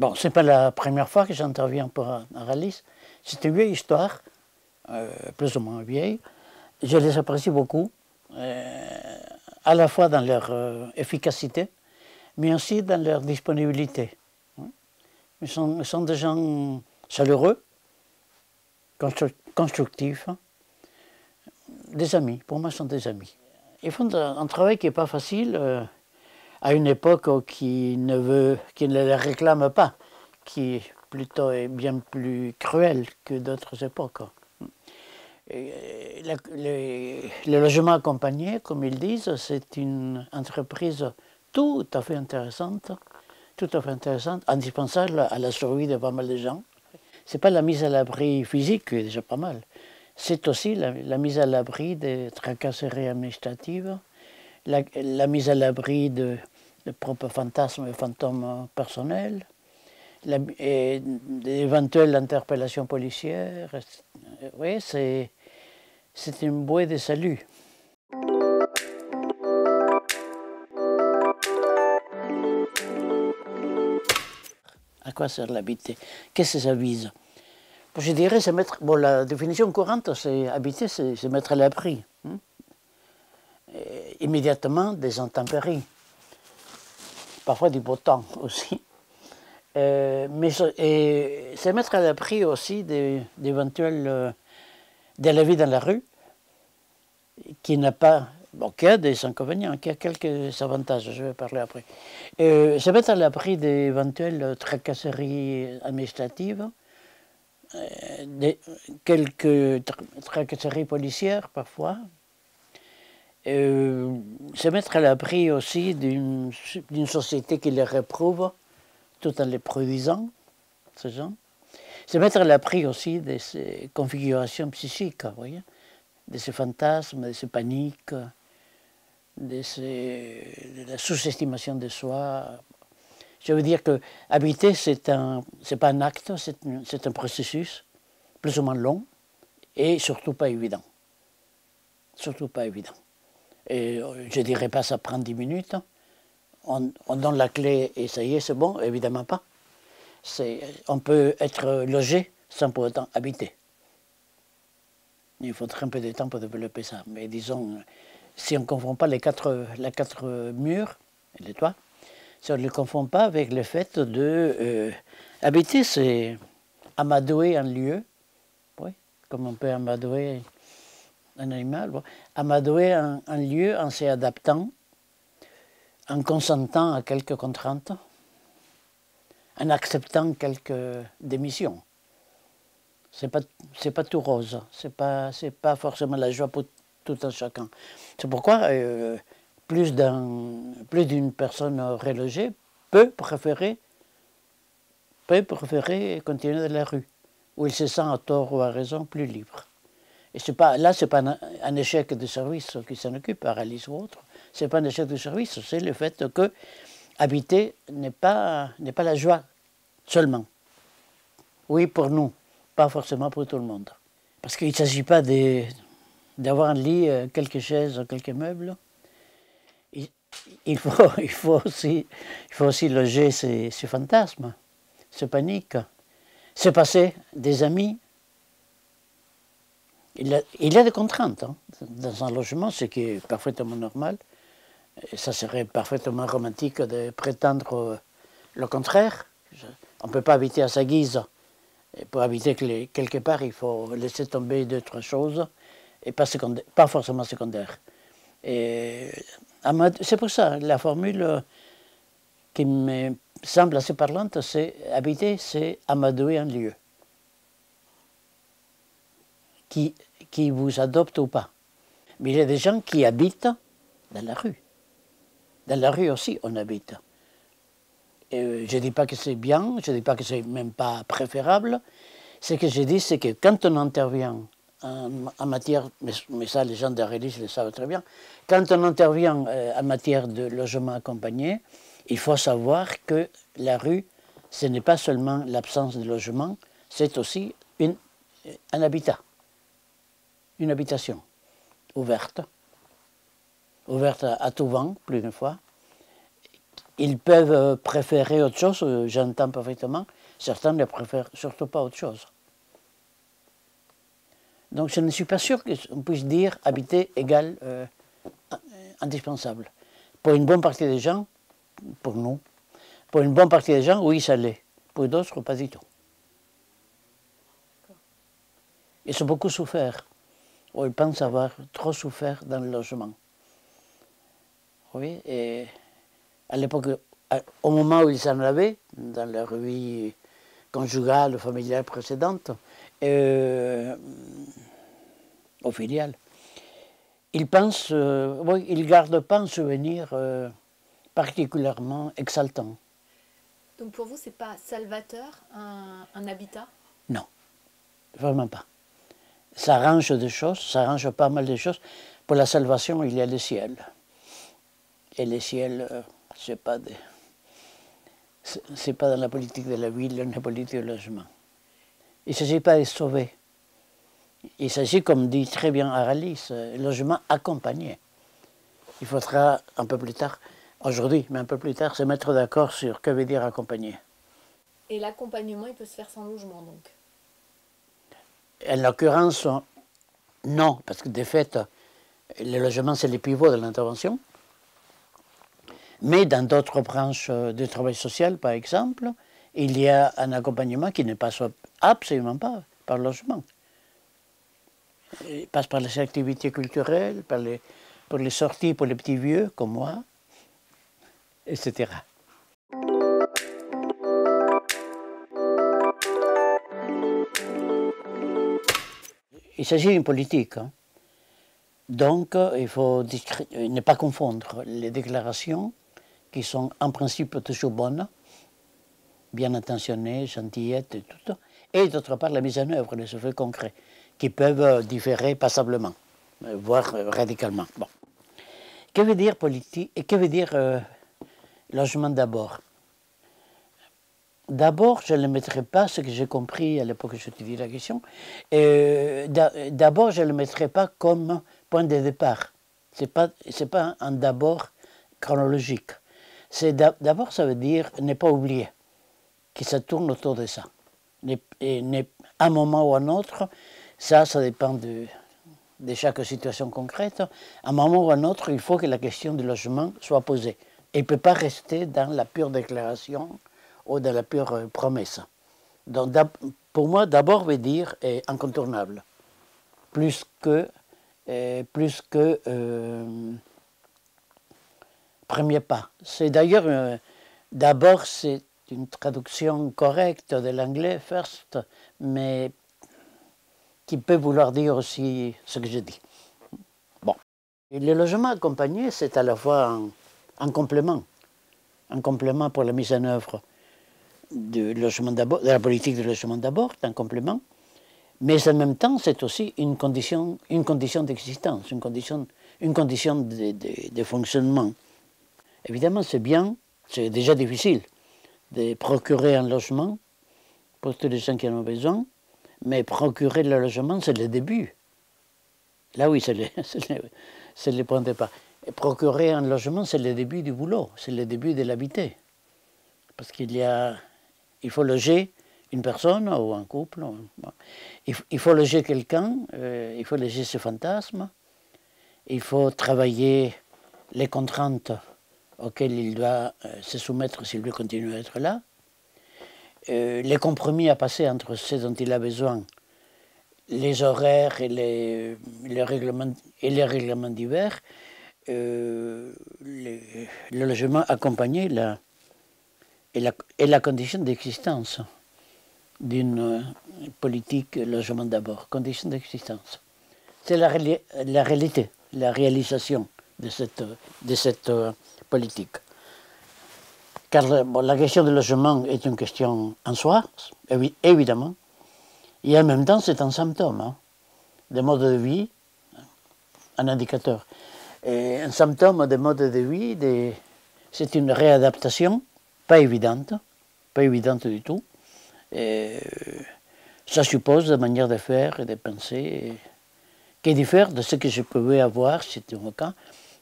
Bon, c'est pas la première fois que j'interviens pour un rallye. C'est une vieille histoire, plus ou moins vieille. Je les apprécie beaucoup, à la fois dans leur efficacité, mais aussi dans leur disponibilité. Ils sont des gens chaleureux, constructifs, des amis. Pour moi, ce sont des amis. Ils font un travail qui n'est pas facile à une époque qui ne les réclame pas, qui est plutôt bien plus cruelle que d'autres époques. Le logement accompagné, comme ils disent, c'est une entreprise tout à fait intéressante, indispensable à la survie de pas mal de gens. Ce n'est pas la mise à l'abri physique qui est déjà pas mal, c'est aussi la mise à l'abri des tracasseries administratives, la mise à l'abri de propres fantasmes et fantômes personnels, d'éventuelles interpellations policières. Oui, c'est une bouée de salut. À quoi sert l'habiter? Qu'est-ce que ça vise? Je dirais, c'est mettre. Bon, la définition courante, c'est habiter, c'est se mettre à l'abri. Immédiatement des intempéries. Parfois du beau temps aussi. Mais c'est mettre à l'abri aussi d'éventuels. De la vie dans la rue, qui n'a pas. Bon, qui a des inconvénients, qui a quelques avantages, je vais parler après. Se mettre à l'abri d'éventuelles tracasseries administratives, quelques tracasseries policières parfois, se mettre à l'abri aussi d'une société qui les réprouve tout en les produisant, ces gens. Se mettre à l'abri aussi de ces configurations psychiques, vous voyez, de ces fantasmes, de ces paniques, de la sous-estimation de soi. Je veux dire que habiter, c'est pas un acte, c'est un processus plus ou moins long et surtout pas évident. Surtout pas évident. Et je dirais pas ça prend 10 minutes. On donne la clé et ça y est, c'est bon, évidemment pas. On peut être logé sans pour autant habiter. Il faudrait un peu de temps pour développer ça. Mais disons, si on ne confond pas les quatre murs et les toits, si on ne les confond pas avec le fait de... habiter, c'est amadouer un lieu, oui, comme on peut amadouer un animal. Bon. Amadouer un lieu en s'y adaptant, en consentant à quelques contraintes, en acceptant quelques démissions. C'est pas tout rose, c'est pas forcément la joie pour tout un chacun. C'est pourquoi plus d'une personne relogée peut préférer continuer dans la rue, où il se sent à tort ou à raison plus libre. Et c'est pas un échec de service qui s'en occupe, paralyse ou autre. C'est pas un échec de service, c'est le fait que habiter n'est pas la joie seulement. Oui, pour nous, pas forcément pour tout le monde. Parce qu'il ne s'agit pas d'avoir un lit, quelques chaises, quelques meubles. Il faut aussi loger ses fantasmes, ses paniques, se passer des amis. Il y a des contraintes dans un logement, ce qui est parfaitement normal. Et ça serait parfaitement romantique de prétendre le contraire. On ne peut pas habiter à sa guise. Et pour habiter quelque part, il faut laisser tomber d'autres choses, et pas forcément secondaires. C'est pour ça, la formule qui me semble assez parlante, c'est habiter, c'est amadouer un lieu. Qui vous adopte ou pas. Mais il y a des gens qui habitent dans la rue. Dans la rue aussi, on habite. Et je ne dis pas que c'est bien, je ne dis pas que c'est même pas préférable. Ce que je dis, c'est que quand on intervient en matière, mais ça les gens d'Arélis le savent très bien, quand on intervient en matière de logement accompagné, il faut savoir que la rue, ce n'est pas seulement l'absence de logement, c'est aussi un habitat, une habitation ouverte à tout vent, plus d'une fois, Ils peuvent préférer autre chose, j'entends parfaitement. Certains ne préfèrent surtout pas autre chose. Donc je ne suis pas sûr qu'on puisse dire habiter égale indispensable. Pour une bonne partie des gens, pour nous, pour une bonne partie des gens, oui, ça l'est. Pour d'autres, pas du tout. Ils ont beaucoup souffert. Ou ils pensent avoir trop souffert dans le logement. Oui, et à l'époque, au moment où ils en avaient, dans leur vie conjugale, familiale précédente, au filial, ils pensent, oui, ils ne gardent pas un souvenir particulièrement exaltant. Donc pour vous, c'est pas salvateur un habitat? Non, vraiment pas. Ça arrange des choses, ça arrange pas mal de choses. Pour la salvation, il y a le ciel. Et le ciel, c'est pas dans la politique de la ville, la politique du logement. Il ne s'agit pas de sauver. Il s'agit, comme dit très bien Aralis, logement accompagné. Il faudra un peu plus tard, aujourd'hui, mais un peu plus tard, se mettre d'accord sur que veut dire accompagner. Et l'accompagnement, il peut se faire sans logement, donc? En l'occurrence, non, parce que de fait, le logement, c'est le pivot de l'intervention. Mais dans d'autres branches du travail social, par exemple, il y a un accompagnement qui ne passe absolument pas par le logement. Il passe par les activités culturelles, pour les sorties pour les petits vieux comme moi, etc. Il s'agit d'une politique. Hein. Donc, il faut ne pas confondre les déclarations qui sont en principe toujours bonnes, bien intentionnées, gentillettes et tout, et d'autre part la mise en œuvre des effets concrets, qui peuvent différer passablement, voire radicalement. Bon. Que veut dire politique et que veut dire logement d'abord? D'abord, je ne le mettrai pas, ce que j'ai compris à l'époque où j'étudiais la question, d'abord, je ne le mettrai pas comme point de départ. Ce n'est pas un d'abord chronologique. D'abord, ça veut dire ne pas oublier que ça tourne autour de ça. À un moment ou à un autre, ça dépend de chaque situation concrète. À un moment ou à un autre, il faut que la question du logement soit posée. Et il ne peut pas rester dans la pure déclaration ou dans la pure promesse. Donc, pour moi, d'abord veut dire incontournable, plus que premier pas. C'est d'ailleurs, d'abord, c'est une traduction correcte de l'anglais, first, mais qui peut vouloir dire aussi ce que je dis. Bon. Et le logement accompagné, c'est à la fois un complément pour la mise en œuvre de la politique de logement d'abord, un complément, mais en même temps, c'est aussi une condition d'existence, une condition de fonctionnement. Évidemment, c'est bien, c'est déjà difficile de procurer un logement pour tous les gens qui en ont besoin, mais procurer le logement, c'est le début. Là, oui, c'est le point de départ. Et procurer un logement, c'est le début du boulot, c'est le début de l'habiter. Parce il faut loger une personne ou un couple. Il faut loger quelqu'un, il faut loger ses fantasmes, il faut travailler les contraintes auxquelles il doit se soumettre s'il veut continuer à être là, les compromis à passer entre ce dont il a besoin, les horaires et les règlements divers, le logement accompagné et la condition d'existence d'une politique logement d'abord, condition d'existence. C'est la réalité, la réalisation de cette politique. Car la question du logement est une question en soi, évidemment, et en même temps c'est un symptôme de mode de vie, un indicateur. Et un symptôme de mode de vie, c'est une réadaptation, pas évidente du tout. Et ça suppose des manières de faire et de penser qui diffèrent de ce que je pouvais avoir, c'était mon cas,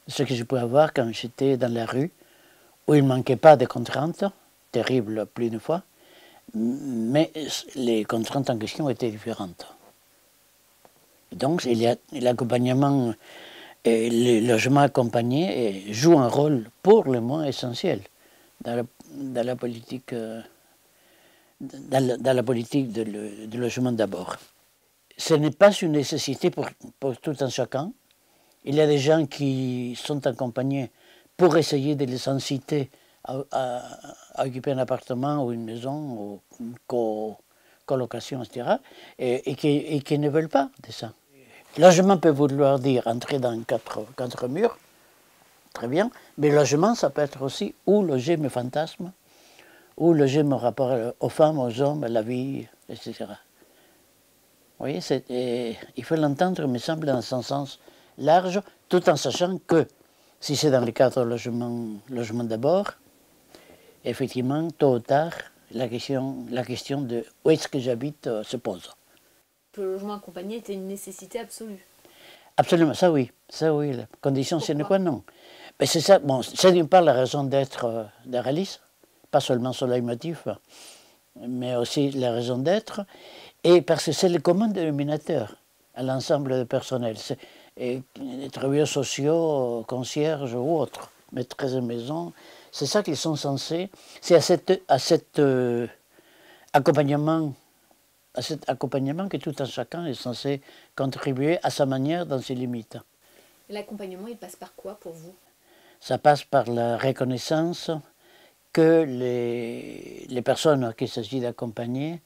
de ce que je pouvais avoir quand j'étais dans la rue où il ne manquait pas de contraintes, terribles plus d'une fois, mais les contraintes en question étaient différentes. Donc il y a l'accompagnement et le logement accompagné joue un rôle pour le moins essentiel dans la politique, dans la politique de logement d'abord. Ce n'est pas une nécessité pour tout un chacun. Il y a des gens qui sont accompagnés pour essayer de les inciter à occuper un appartement ou une maison ou une colocation, etc. Et qui ne veulent pas de ça. Logement peut vouloir dire entrer dans quatre murs, très bien, mais logement, ça peut être aussi où loger mes fantasmes, où loger mon rapport aux femmes, aux hommes, à la vie, etc. Vous voyez, il faut l'entendre, me semble, dans un sens large, tout en sachant que si c'est dans le cadre logement d'abord, effectivement, tôt ou tard, la question de où est-ce que j'habite se pose. Le logement accompagné était une nécessité absolue. Absolument, ça oui, la condition sine qua non. Mais c'est ça, bon, c'est d'une part la raison d'être d'Aralis, pas seulement son leitmotiv, mais aussi la raison d'être, et parce que c'est le commun dénominateur à l'ensemble du personnel. Les travailleurs sociaux, concierges ou autres, maîtresses de maison, c'est ça qu'ils sont censés, c'est à cet accompagnement que tout un chacun est censé contribuer à sa manière dans ses limites. L'accompagnement, il passe par quoi pour vous? Ça passe par la reconnaissance que les personnes qu'il s'agit d'accompagner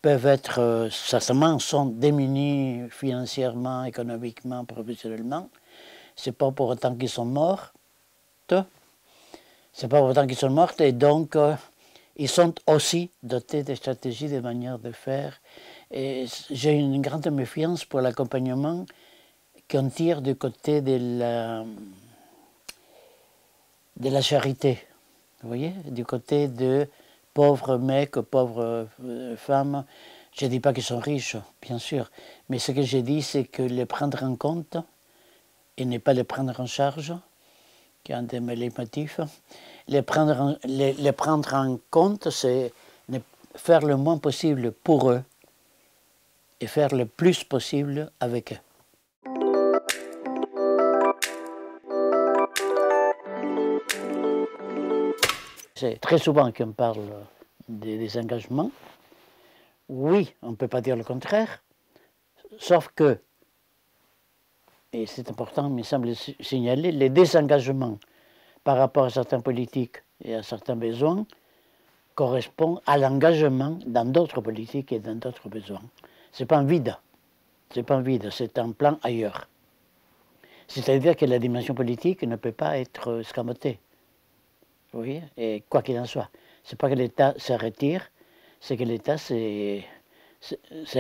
peuvent être, certainement, sont démunies financièrement, économiquement, professionnellement. C'est pas pour autant qu'ils sont morts. C'est pas pour autant qu'ils sont morts, et donc ils sont aussi dotés de stratégies, de manières de faire. Et j'ai une grande méfiance pour l'accompagnement qu'on tire du côté de la charité. Vous voyez, du côté de pauvres mecs, pauvres femmes. Je ne dis pas qu'ils sont riches, bien sûr, mais ce que j'ai dit, c'est que les prendre en compte et ne pas les prendre en charge, qui est un de mes leitmotifs. Les prendre en compte, c'est faire le moins possible pour eux et faire le plus possible avec eux. C'est très souvent qu'on parle des engagements. Oui, on ne peut pas dire le contraire, sauf que, et c'est important, il me semble signaler, les désengagements par rapport à certaines politiques et à certains besoins correspondent à l'engagement dans d'autres politiques et dans d'autres besoins. Ce n'est pas un vide, c'est un plan ailleurs. C'est-à-dire que la dimension politique ne peut pas être escamotée. Vous voyez, et quoi qu'il en soit. Ce n'est pas que l'État se retire, c'est que l'État se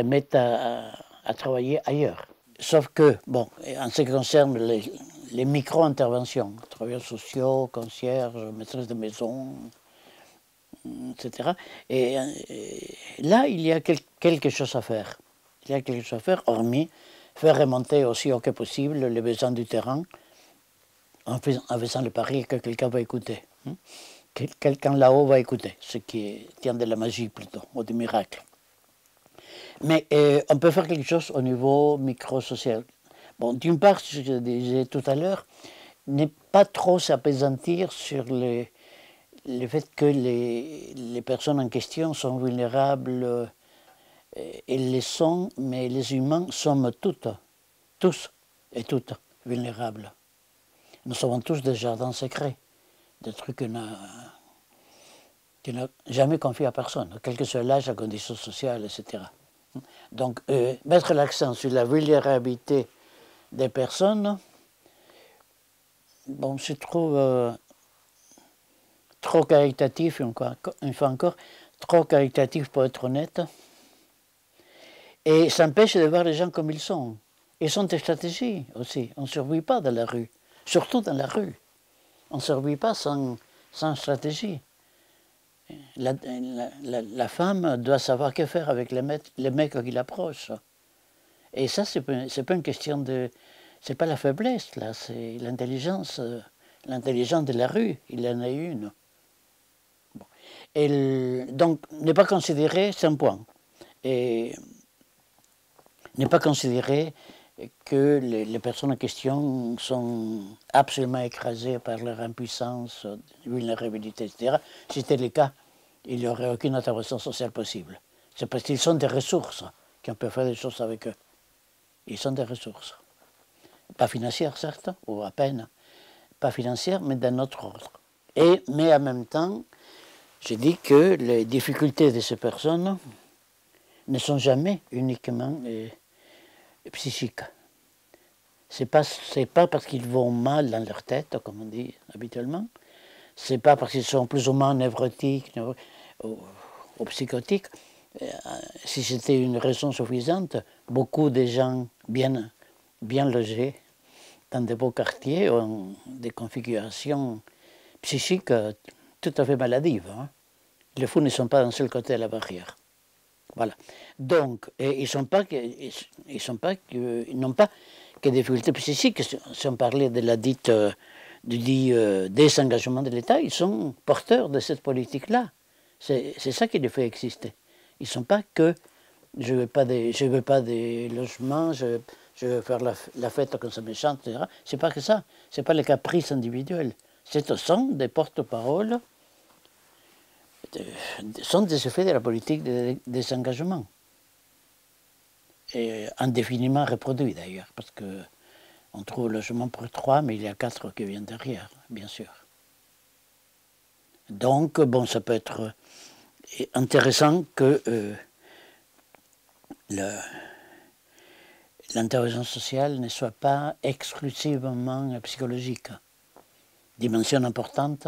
met à travailler ailleurs. Sauf que, bon, en ce qui concerne les micro-interventions, travailleurs sociaux, concierges, maîtresses de maison, etc. Et là, il y a quelque chose à faire. Il y a quelque chose à faire, hormis faire remonter aussi au que possible les besoins du terrain, en faisant le pari que quelqu'un va écouter. Quelqu'un là-haut va écouter, ce qui tient de la magie plutôt, ou du miracle. Mais on peut faire quelque chose au niveau micro-social. Bon, d'une part, ce que je disais tout à l'heure, n'est pas trop s'apaisantir sur le fait que les personnes en question sont vulnérables, elles le sont, mais les humains sommes tous et toutes vulnérables. Nous sommes tous des jardins secrets, des trucs qu'on n'a jamais confiés à personne, quel que soit l'âge, la condition sociale, etc. Donc, mettre l'accent sur la vulnérabilité des personnes, bon, je trouve trop caritatif, une fois encore, trop caritatif pour être honnête, et ça empêche de voir les gens comme ils sont. Ils sont des stratégies aussi. On ne survit pas dans la rue, surtout dans la rue. On ne survit pas sans stratégie. La femme doit savoir que faire avec les mecs qui l'approchent. Et ça, c'est pas une question de... C'est pas la faiblesse, là, c'est l'intelligence l'intelligence de la rue, il en a une. Bon. Et donc, ne pas considérer, c'est un point. Et ne pas considérer que les personnes en question sont absolument écrasées par leur impuissance, vulnérabilité, etc. Si c'était le cas, il n'y aurait aucune intervention sociale possible. C'est parce qu'ils sont des ressources qu'on peut faire des choses avec eux. Ils sont des ressources. Pas financières, certes, ou à peine. Pas financières, mais d'un autre ordre. Mais en même temps, je dis que les difficultés de ces personnes ne sont jamais uniquement psychiques. C'est pas parce qu'ils vont mal dans leur tête, comme on dit habituellement. C'est pas parce qu'ils sont plus ou moins névrotiques ou psychotiques. Si c'était une raison suffisante, beaucoup de gens bien logés dans de beaux quartiers ont des configurations psychiques tout à fait maladives. Hein. Les fous ne sont pas d'un seul côté de la barrière. Voilà. Donc, ils n'ont pas que des difficultés psychiques. Si on parlait de la dite du dit désengagement de l'État, ils sont porteurs de cette politique-là. C'est ça qui les fait exister. Ils ne sont pas que je ne veux pas des logements, je veux faire la fête comme ça me chante, etc. C'est pas que ça. C'est pas les caprices individuels. Ce sont des porte-paroles, sont des effets de la politique de désengagement. Et indéfiniment reproduit d'ailleurs, parce qu'on trouve logement pour 3, mais il y a 4 qui viennent derrière, bien sûr. Donc, bon, ça peut être intéressant que l'intervention sociale ne soit pas exclusivement psychologique. Dimension importante,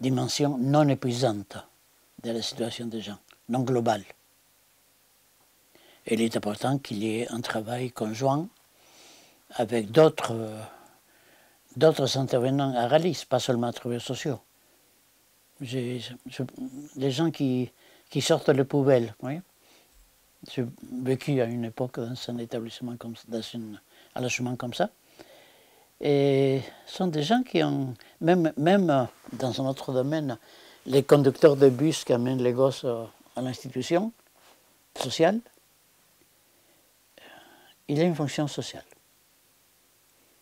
dimension non épuisante de la situation des gens, non globale. Il est important qu'il y ait un travail conjoint avec d'autres intervenants à Ralis, pas seulement travailleurs sociaux. Les gens qui sortent les poubelles, oui. J'ai vécu à une époque dans un établissement comme ça, dans un logement comme ça. Et ce sont des gens qui ont, même dans un autre domaine, les conducteurs de bus qui amènent les gosses à l'institution sociale, il a une fonction sociale.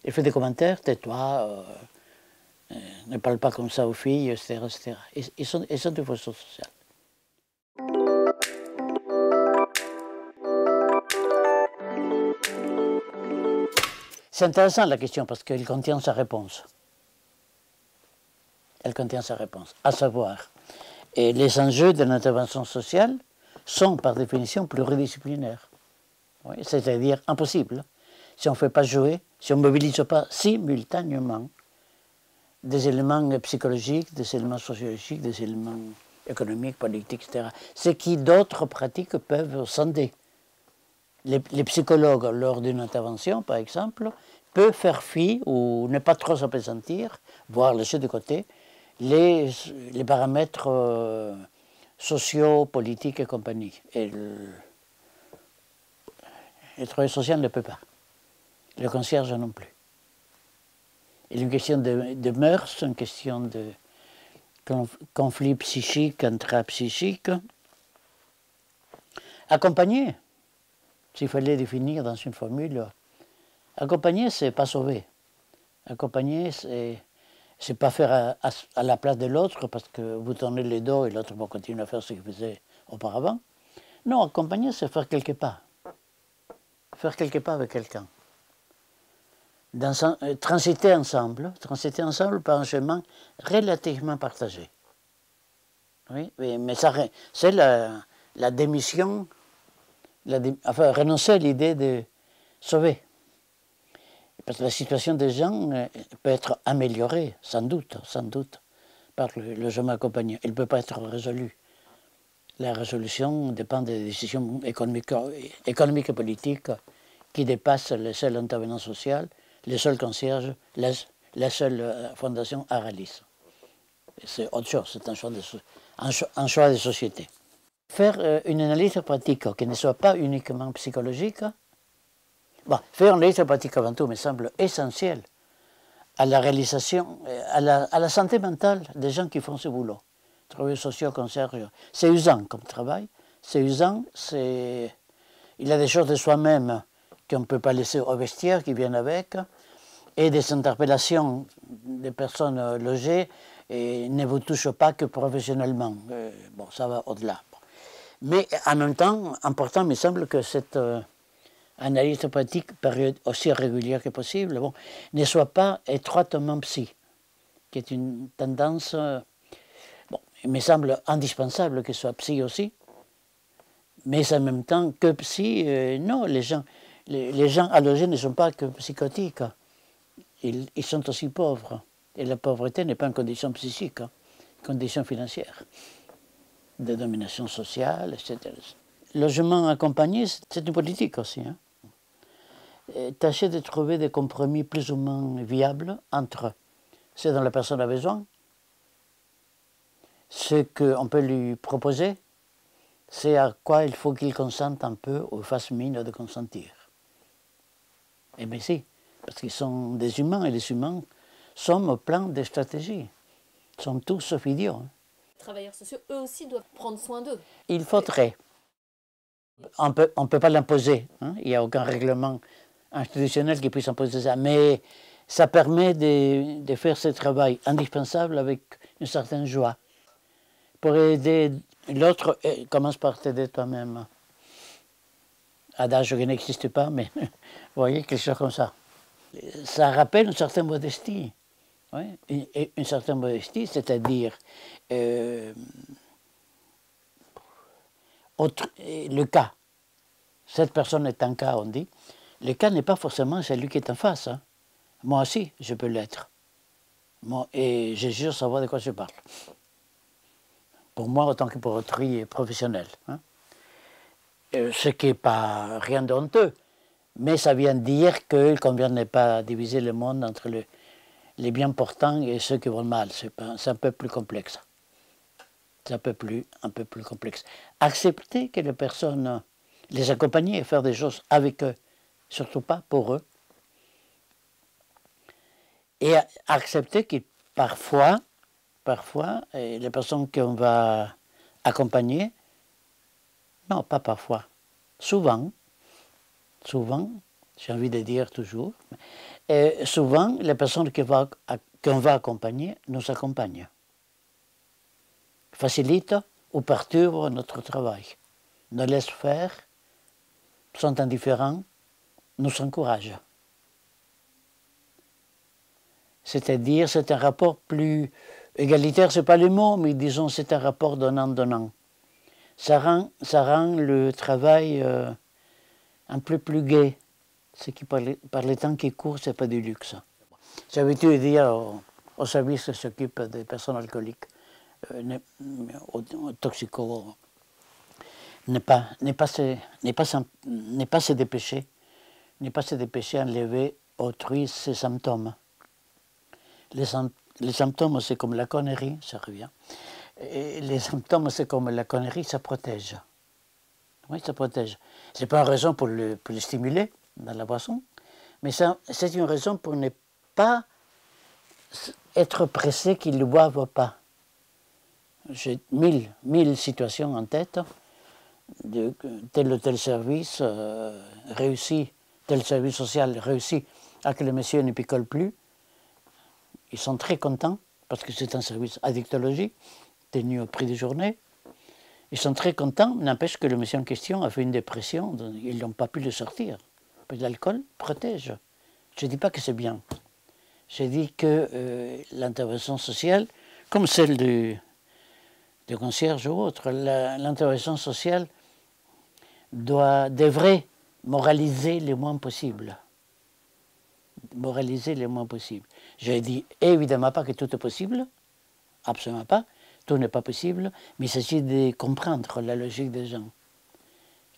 Il fait des commentaires, tais-toi, ne parle pas comme ça aux filles, etc. etc. Ils sont des fonctions sociales. C'est intéressant la question parce qu'elle contient sa réponse. Elle contient sa réponse, à savoir, et les enjeux de l'intervention sociale sont par définition pluridisciplinaires. Oui, c'est-à-dire impossible. Si on ne fait pas jouer, si on ne mobilise pas simultanément des éléments psychologiques, des éléments sociologiques, des éléments économiques, politiques, etc. Ce qui d'autres pratiques peuvent sonder. Les psychologues, lors d'une intervention, par exemple, peuvent faire fi ou ne pas trop s'appesantir, voire laisser de côté, les paramètres sociaux, politiques et compagnie. Et le travail social ne peut pas. Le concierge non plus. Il y a une question de mœurs, une question de conflit psychique, intrapsychique. Accompagner, s'il fallait définir dans une formule, accompagner, c'est pas sauver. Accompagner, c'est pas faire à la place de l'autre parce que vous tournez les dos et l'autre va continuer à faire ce qu'il faisait auparavant. Non, accompagner, c'est faire quelques pas. Faire quelques pas avec quelqu'un. Transiter ensemble par un chemin relativement partagé. Oui, mais ça, c'est la démission, enfin, renoncer à l'idée de sauver. Parce que la situation des gens peut être améliorée, sans doute, par le chemin accompagné. Elle ne peut pas être résolue. La résolution dépend des décisions économiques et politiques qui dépassent les seuls intervenants sociaux, les seuls concierges, la seule fondation Aralis. C'est autre chose, c'est un choix de société. Faire une analyse pratique qui ne soit pas uniquement psychologique, bon, faire une analyse pratique avant tout me semble essentiel à la réalisation, à la santé mentale des gens qui font ce boulot. Travailleurs sociaux, concierge, c'est usant comme travail, c'est usant, il y a des choses de soi-même qu'on ne peut pas laisser au vestiaire, qui viennent avec, et des interpellations des personnes logées et ne vous touchent pas que professionnellement. Bon, ça va au-delà. Mais en même temps, important, il me semble que cette analyse pratique, période aussi régulière que possible, bon, ne soit pas étroitement psy, qui est une tendance, bon, il me semble indispensable que ce soit psy aussi, mais en même temps que psy, non, les gens allogés ne sont pas que psychotiques, ils sont aussi pauvres, et la pauvreté n'est pas une condition psychique, une condition financière, de domination sociale, etc. Logement accompagné, c'est une politique aussi, hein. Tâcher de trouver des compromis plus ou moins viables entre ce dont la personne a besoin, ce qu'on peut lui proposer, c'est à quoi il faut qu'il consente un peu ou fasse mine de consentir. Eh bien si, parce qu'ils sont des humains et les humains sont plein de stratégies, sont tous sauf idiots. Les travailleurs sociaux, eux aussi, doivent prendre soin d'eux. Il faudrait. On ne peut pas l'imposer, hein. Il n'y a aucun règlement institutionnel qui puisse imposer ça, mais ça permet de faire ce travail indispensable avec une certaine joie. Pour aider l'autre, commence par t'aider toi-même. Adage qui n'existe pas, mais vous voyez, quelque chose comme ça. Ça rappelle une certaine modestie. Oui, une certaine modestie, c'est-à-dire le cas. Cette personne est un cas, on dit. Le cas n'est pas forcément celui qui est en face, hein. Moi aussi, je peux l'être. Et je jure savoir de quoi je parle. Pour moi, autant que pour autrui professionnel, hein. Ce qui n'est pas rien d'honteux, mais ça vient dire qu'il ne conviendrait pas diviser le monde entre les bien portants et ceux qui vont mal. C'est un peu plus complexe. C'est un peu plus complexe. Accepter que les personnes, les accompagner et faire des choses avec eux, surtout pas pour eux. Et accepter que parfois, les personnes qu'on va accompagner, non, pas parfois, souvent, j'ai envie de dire toujours, souvent, les personnes qu'on va accompagner nous accompagnent, facilitent ou perturbent notre travail, nous laissent faire, sont indifférents, nous encouragent. C'est-à-dire, c'est un rapport plus égalitaire, ce n'est pas le mot, mais disons, c'est un rapport donnant-donnant. Ça rend le travail un peu plus gai. Ce qui, par les temps qui courent, ce n'est pas du luxe. J'ai l'habitude de dire au service qui s'occupe des personnes alcooliques, aux toxicos, ne pas se dépêcher à enlever autrui ses symptômes. Les symptômes, c'est comme la connerie, ça revient. Et les symptômes, c'est comme la connerie, ça protège. Oui, ça protège. Ce n'est pas une raison pour le stimuler dans la boisson, mais c'est une raison pour ne pas être pressé qu'ils ne le boivent pas. J'ai mille situations en tête de tel ou tel service réussi, tel service social réussi à que le monsieur ne picole plus. Ils sont très contents parce que c'est un service addictologie tenu au prix des journées. Ils sont très contents, n'empêche que le monsieur en question a fait une dépression, ils n'ont pas pu le sortir. Parce que l'alcool protège. Je ne dis pas que c'est bien. Je dis que l'intervention sociale, comme celle du concierge ou autre, l'intervention sociale devrait moraliser le moins possible. Moraliser le moins possible. Je dis évidemment pas que tout est possible, absolument pas, tout n'est pas possible, mais il s'agit de comprendre la logique des gens,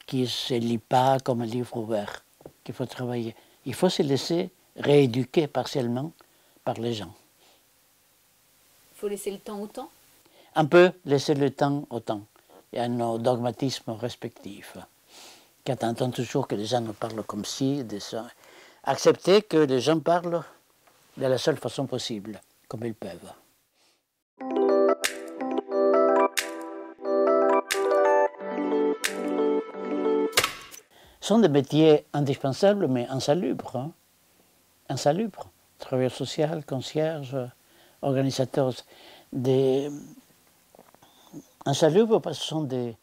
qui ne se lit pas comme un livre ouvert, qu'il faut travailler. Il faut se laisser rééduquer partiellement par les gens. Il faut laisser le temps au temps. Un peu laisser le temps au temps, et à nos dogmatismes respectifs, qui attendent toujours que les gens nous parlent comme ci, de ça. Accepter que les gens parlent de la seule façon possible, comme ils peuvent. Ce sont des métiers indispensables, mais insalubres. Hein? Insalubres. Travailleur social, concierge, organisateur. Insalubres parce que ce sont des...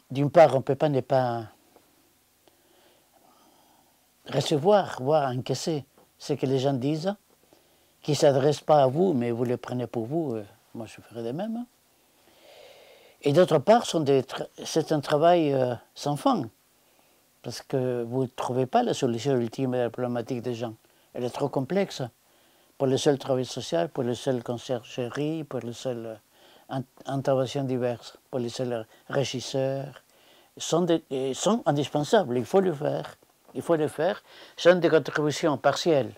D'une part, on ne peut pas ne pas recevoir, voire encaisser ce que les gens disent, qui ne s'adressent pas à vous, mais vous les prenez pour vous. Moi, je ferai de même. Et d'autre part, c'est un travail sans fin. Parce que vous ne trouvez pas la solution ultime à la problématique des gens. Elle est trop complexe pour le seul travail social, pour le seul conciergerie, pour les seules interventions diverses, pour les seuls régisseurs. Ils sont indispensables, il faut le faire. Il faut le faire. Ce sont des contributions partielles,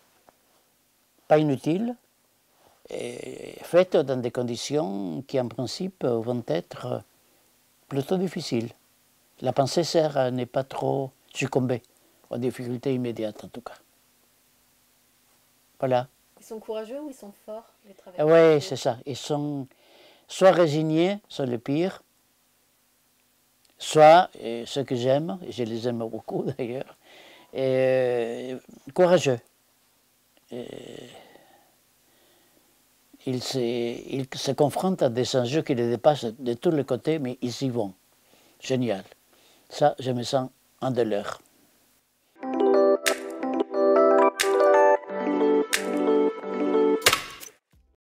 pas inutiles, et faites dans des conditions qui, en principe, vont être plutôt difficiles. La pensée sert à ne pas trop succomber aux difficultés immédiates, en tout cas. Voilà. Ils sont courageux ou ils sont forts, les travailleurs? Oui, c'est ça. Ils sont soit résignés, c'est le pire, soit, et ceux que j'aime, et je les aime beaucoup d'ailleurs, courageux. Ils se confrontent à des enjeux qui les dépassent de tous les côtés, mais ils y vont. Génial. Ça, je me sens un de leurs.